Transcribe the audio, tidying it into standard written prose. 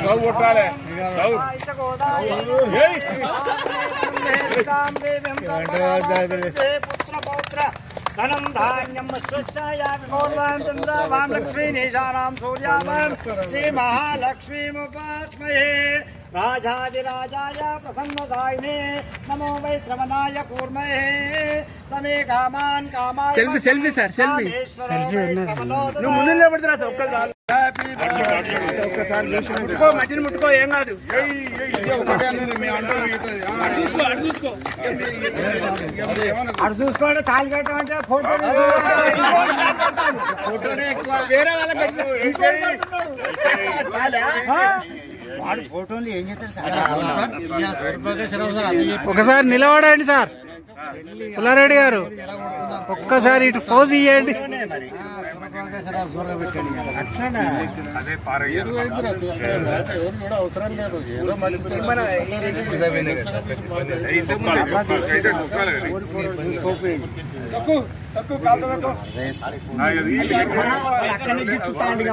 సౌ కొట్టాలి సౌ धनं धान्यं स्वच्छायामि चन्द्रावां लक्ष्मीनीशानां सूर्यावां श्रीमहालक्ष्मीमुपास्महे राजाधिराजाय प्रसन्नदायिने नमो वै श्रवणाय कूर्महे समे कामान् कामाय सेल्फी सर सेल्फी నువ్వు ముందు నిలబడుతున్నా సార్ ఒక్కరు చాలు ముట్టుకో మధ్యని ముట్టుకో ఏం కాదు అటు చూసుకోండి తాళి కట్టమంటే ఫోటో ఫోటోనే ఎక్కువ వేరే వాళ్ళకి వాడు ఫోటోలు ఏం చేస్తారు సార్ ఒకసారి నిలబడండి సార్ పుల్లారెడ్డి గారు ఒక్కసారి ఇటు ఫోజ్ ఇవ్వండి అక్కడి నుంచి చూస్తాండి